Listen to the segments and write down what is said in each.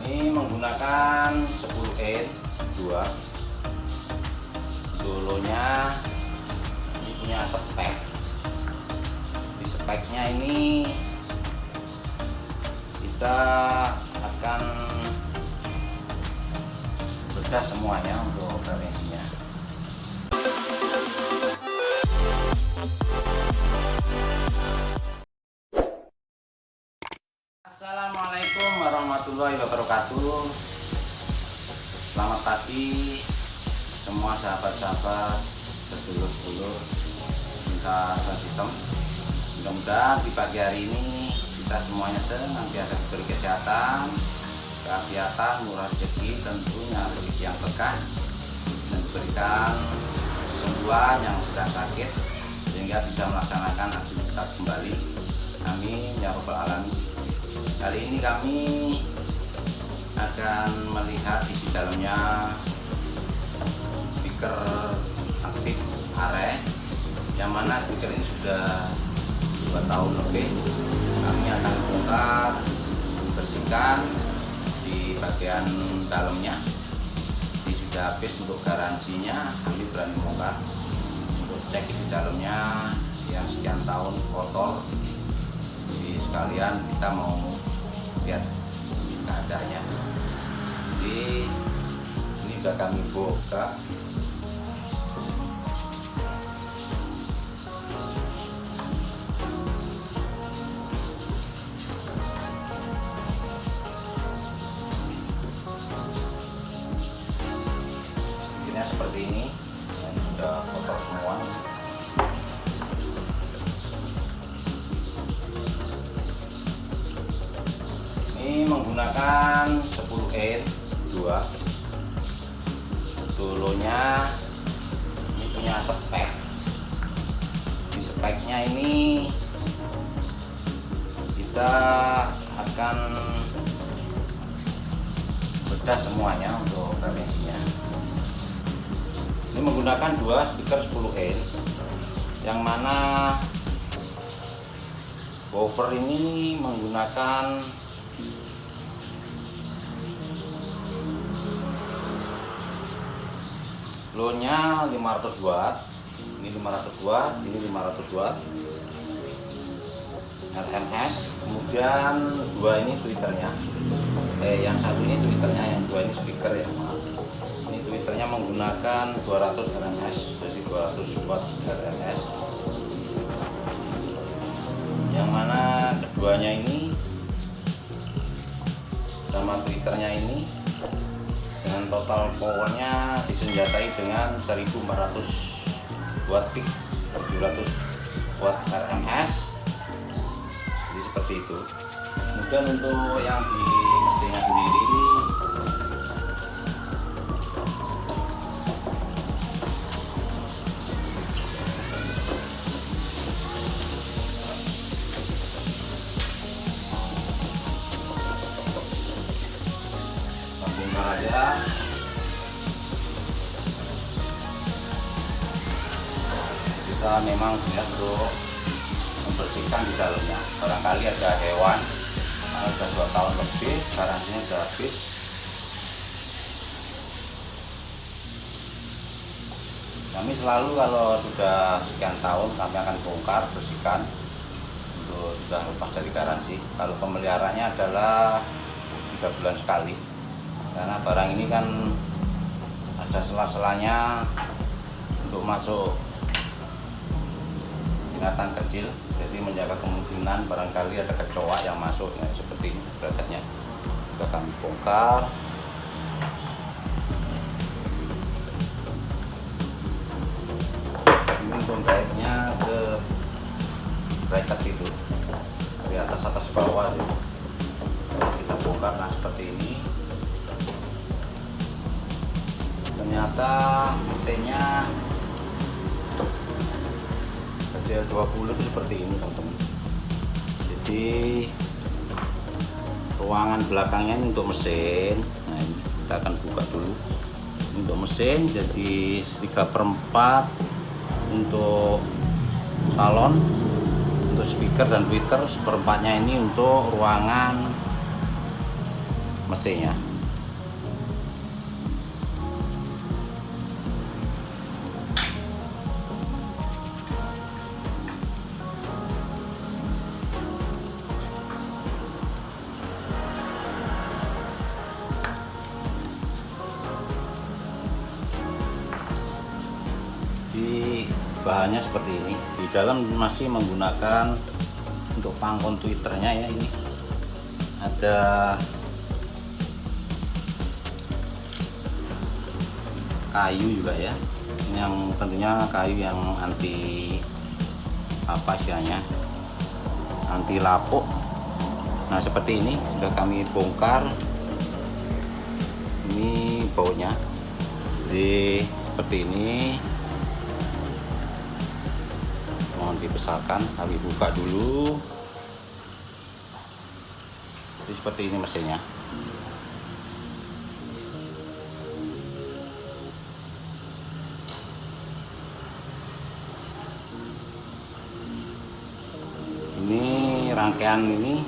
Ini menggunakan 10 in 2 dolonya. Ini punya spek. Di speknya ini kita akan bedah semuanya untuk referensinya. Assalamualaikum warahmatullahi wabarakatuh. Selamat pagi semua sahabat-sahabat, sedulur-sedulur minta sound system. Mudah-mudahan di pagi hari ini kita semuanya senantiasa diberi kesehatan, keafiatan, murah rezeki, tentunya rezeki yang berkah, dan diberikan kesembuhan yang sedang sakit sehingga bisa melaksanakan aktivitas kembali. Amin ya rabbal alamin. Kali ini kami akan melihat isi dalamnya speaker aktif Are, yang mana speaker ini sudah 2 tahun lebih. Kami akan bongkar, bersihkan di bagian dalamnya. Ini sudah habis untuk garansinya, kami berani bongkar untuk cek isi dalamnya yang sekian tahun kotor. Jadi sekalian kita mau lihat keadaannya. Jadi ini udah kami buka. Speakernya seperti ini, ini sudah kotor semua. Ini menggunakan 10 in 2 dolonya. Ini punya spek. Di speknya ini kita akan bedah semuanya untuk referensinya. Ini menggunakan 2 speaker 10 in, yang mana woofer ini menggunakan low-nya 500 watt, ini 500 watt, ini 500 watt RMS. Kemudian dua ini tweeternya, yang satu ini tweeternya, yang dua ini speaker ya, maaf. Ini tweeternya menggunakan 200 RMS, jadi 200 watt RMS, yang mana keduanya ini sama tweeternya ini dengan total powernya disenjatai dengan 1400 watt peak, 700 watt RMS. Jadi seperti itu. Kemudian untuk yang di mesinnya sendiri, aja kita memang niat untuk membersihkan di dalamnya. Barangkali ada hewan, karena sudah 2 tahun lebih, garansinya sudah habis. Kami selalu kalau sudah sekian tahun kami akan bongkar, bersihkan untuk sudah lepas dari garansi. Kalau pemeliharaannya adalah 3 bulan sekali, karena barang ini kan ada sela-selanya untuk masuk binatang kecil, jadi menjaga kemungkinan barangkali ada kecoa yang masuk, nah, seperti ini bracketnya sudah kami bongkar. Ini untuk gaitnya ke bracket itu dari atas bawah itu. Kita bongkar, nah seperti ini. Ternyata mesinnya kecil 20 itu seperti ini teman-teman. Jadi ruangan belakangnya ini untuk mesin. Nah ini kita akan buka dulu. Untuk mesin jadi 3/4 untuk salon, untuk speaker dan tweeter, 1/4-nya ini untuk ruangan mesinnya. Di bahannya seperti ini, di dalam masih menggunakan untuk pangkon twitternya ya. Ini ada kayu juga ya, ini yang tentunya kayu yang anti apa istilahnya, anti lapuk. Nah seperti ini sudah kami bongkar, ini bautnya. Jadi seperti ini, mohon dibesarkan, kami buka dulu. Jadi seperti ini mesinnya. Ini rangkaian ini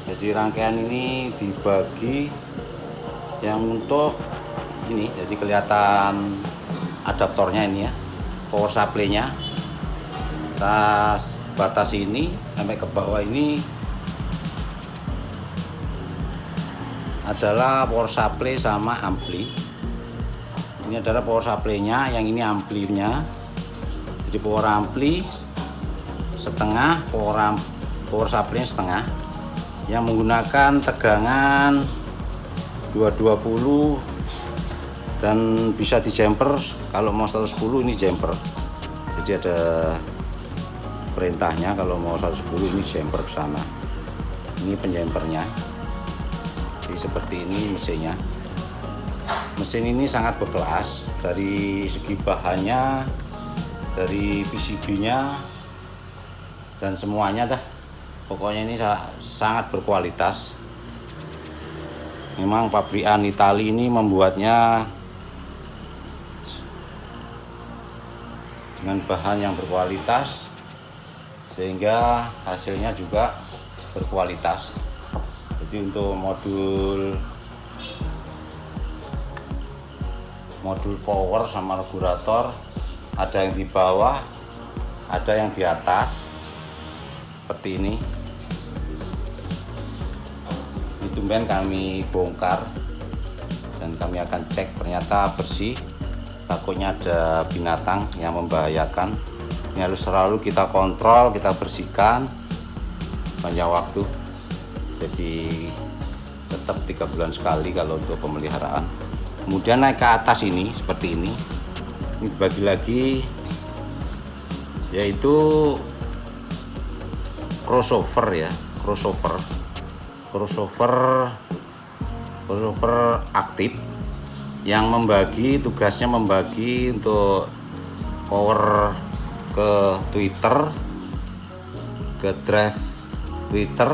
jadi rangkaian ini dibagi yang untuk ini, jadi kelihatan adaptornya ini ya, power supply-nya. Saya batasi ini sampai ke bawah, ini adalah power supply sama ampli. Ini adalah power supply-nya, yang ini amplinya. Jadi power ampli setengah, power supply setengah, yang menggunakan tegangan 220 dan bisa di jumper. Kalau mau 110 ini jumper. Jadi ada perintahnya, kalau mau 110 ini jumper ke sana. Ini penjumpernya. Jadi seperti ini mesinnya. Mesin ini sangat berkelas dari segi bahannya, dari PCB-nya, dan semuanya dah. Pokoknya ini sangat berkualitas. Memang pabrikan Italia ini membuatnya dengan bahan yang berkualitas, sehingga hasilnya juga berkualitas. Jadi untuk modul power sama regulator, ada yang di bawah, ada yang di atas, seperti ini. Itu ben kami bongkar dan kami akan cek, ternyata bersih. Takutnya ada binatang yang membahayakan. Ini harus selalu kita kontrol, kita bersihkan banyak waktu. Jadi tetap 3 bulan sekali kalau untuk pemeliharaan. Kemudian naik ke atas ini seperti ini. Ini dibagi lagi, yaitu crossover ya, crossover aktif, yang membagi tugasnya, membagi untuk power ke Twitter, ke drive Twitter,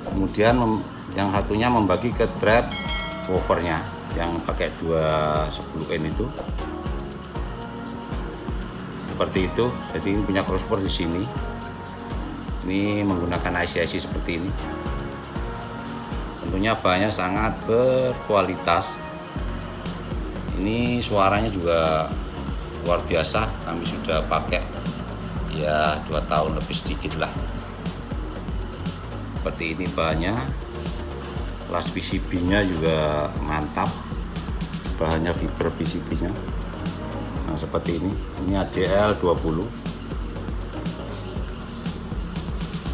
kemudian yang satunya membagi ke drive woofernya yang pakai 210N itu, seperti itu. Jadi ini punya crossover di sini. Ini menggunakan IC-IC seperti ini. Tentunya bahannya sangat berkualitas. Ini suaranya juga luar biasa. Kami sudah pakai ya 2 tahun lebih sedikit lah. Seperti ini bahannya. Kelas PCB-nya juga mantap. Bahannya fiber PCB-nya. Nah seperti ini. Ini ADL 20.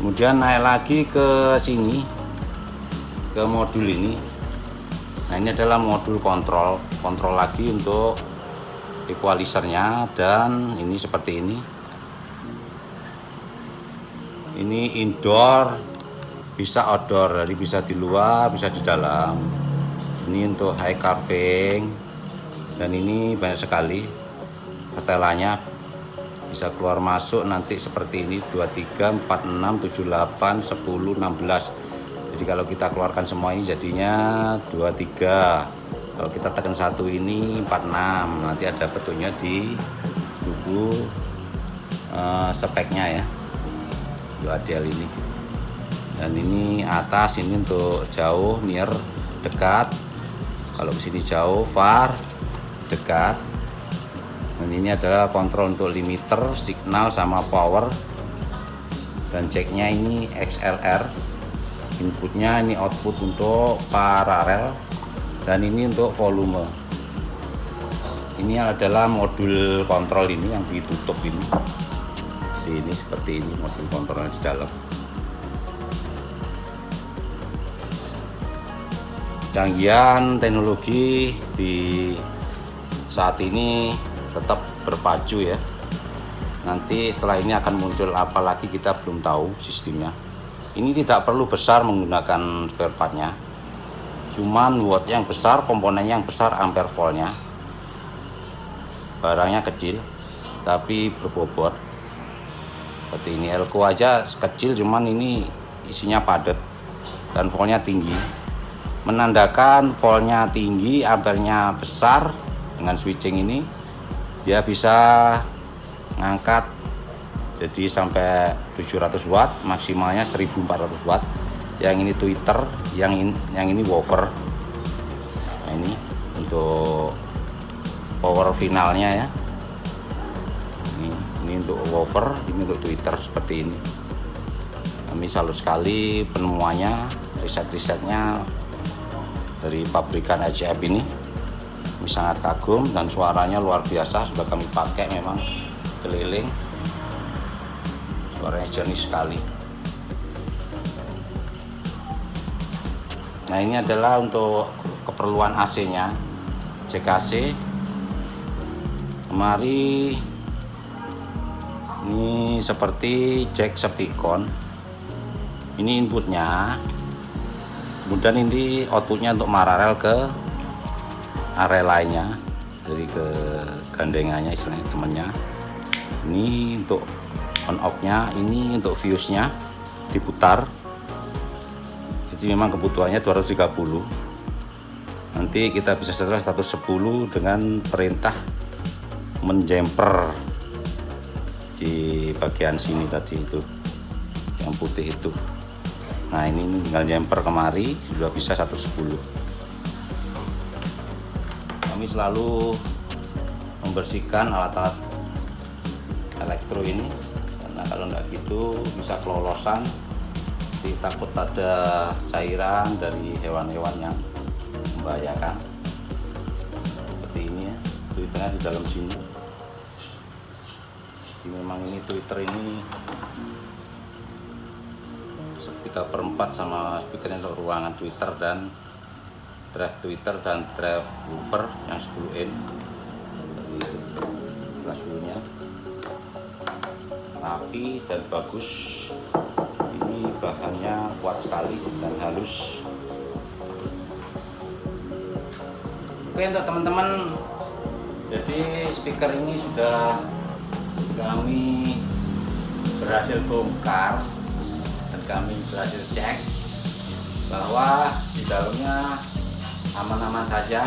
Kemudian naik lagi ke sini, ke modul ini. Nah ini adalah modul kontrol lagi untuk equalizernya, dan ini seperti ini. Ini indoor, bisa outdoor, jadi bisa di luar, bisa di dalam. Ini untuk high carving, dan ini banyak sekali pertelannya, bisa keluar masuk nanti seperti ini 23, 46, 78, 10, 16. Jadi kalau kita keluarkan semua ini jadinya 23. Kalau kita tekan satu ini 46. Nanti ada petunjuk di buku speknya ya untuk ADL ini. Dan ini atas ini untuk jauh, near, dekat. Kalau di sini jauh, far, dekat. Dan ini adalah kontrol untuk limiter, signal sama power. Dan jacknya ini XLR. Inputnya ini output untuk paralel. Dan ini untuk volume. Ini adalah modul kontrol ini yang ditutup ini. Ini seperti ini modul kontrolnya di dalam. Canggihan teknologi di saat ini tetap berpacu ya. Nanti setelah ini akan muncul apa lagi kita belum tahu sistemnya. Ini tidak perlu besar menggunakan spare partnya, cuman watt yang besar, komponennya yang besar, ampere voltnya. Barangnya kecil tapi berbobot. Seperti ini, elko aja kecil, cuman ini isinya padat dan voltnya tinggi. Menandakan voltnya tinggi, ampernya besar. Dengan switching ini dia bisa ngangkat jadi sampai 700 watt, maksimalnya 1400 watt. Yang ini tweeter, yang ini woofer. Nah, ini untuk power finalnya ya. Ini untuk woofer, ini untuk tweeter seperti ini. Kami salut sekali penemuannya, risetnya dari pabrikan HCF ini. Kami sangat kagum dan suaranya luar biasa, sudah kami pakai memang keliling. Suaranya jernih sekali. Nah, ini adalah untuk keperluan AC-nya, jack AC. Kemari ini seperti jack Spicon. Ini inputnya. Kemudian ini outputnya untuk paralel ke area lainnya, dari ke gandengannya istilahnya temennya. Ini untuk on off nya, ini untuk fuse nya diputar. Jadi memang kebutuhannya 230. Nanti kita bisa setel 110 dengan perintah menjemper di bagian sini tadi itu yang putih itu. Nah, ini tinggal jumper kemari sudah bisa 110. Kami selalu membersihkan alat-alat elektro ini, karena kalau enggak gitu bisa kelolosan. Jadi takut ada cairan dari hewan-hewan yang membahayakan. Seperti ini ya, twitternya di dalam sini. Jadi memang ini twitter ini 3/4 sama speakernya untuk ruangan Twitter dan drive woofer yang 10 in. Kelas dulunya rapi dan bagus. Ini bahannya kuat sekali dan halus. Oke, untuk teman-teman, jadi speaker ini sudah kami berhasil bongkar. Kami berhasil cek bahwa di dalamnya aman-aman saja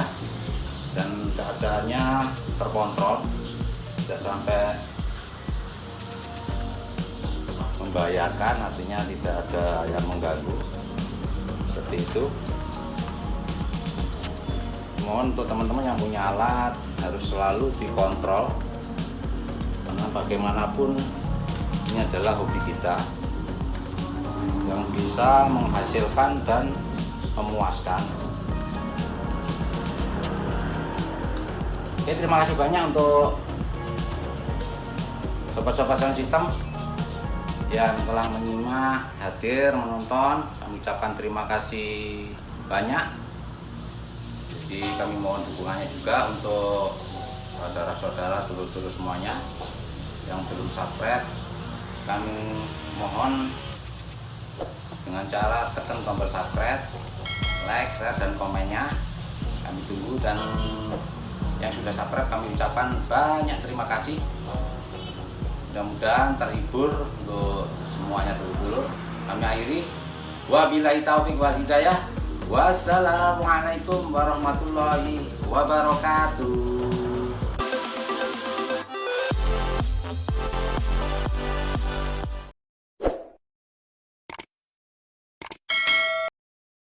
dan keadaannya terkontrol, tidak sampai membahayakan, artinya tidak ada yang mengganggu seperti itu. Mohon untuk teman-teman yang punya alat harus selalu dikontrol, karena bagaimanapun ini adalah hobi kita yang bisa menghasilkan dan memuaskan. Oke, terima kasih banyak untuk sobat-sobat sound system yang telah menyimak, hadir, menonton. Kami ucapkan terima kasih banyak. Jadi kami mohon dukungannya juga untuk saudara-saudara, dulur-dulur semuanya yang belum subscribe. Kami mohon dengan cara tekan tombol subscribe, like, share, dan komennya. Kami tunggu, dan yang sudah subscribe kami ucapkan banyak terima kasih. Mudah-mudahan terhibur untuk semuanya dulu. Kami akhiri. Wabillahi taufiq wal hidayah. Wassalamualaikum warahmatullahi wabarakatuh.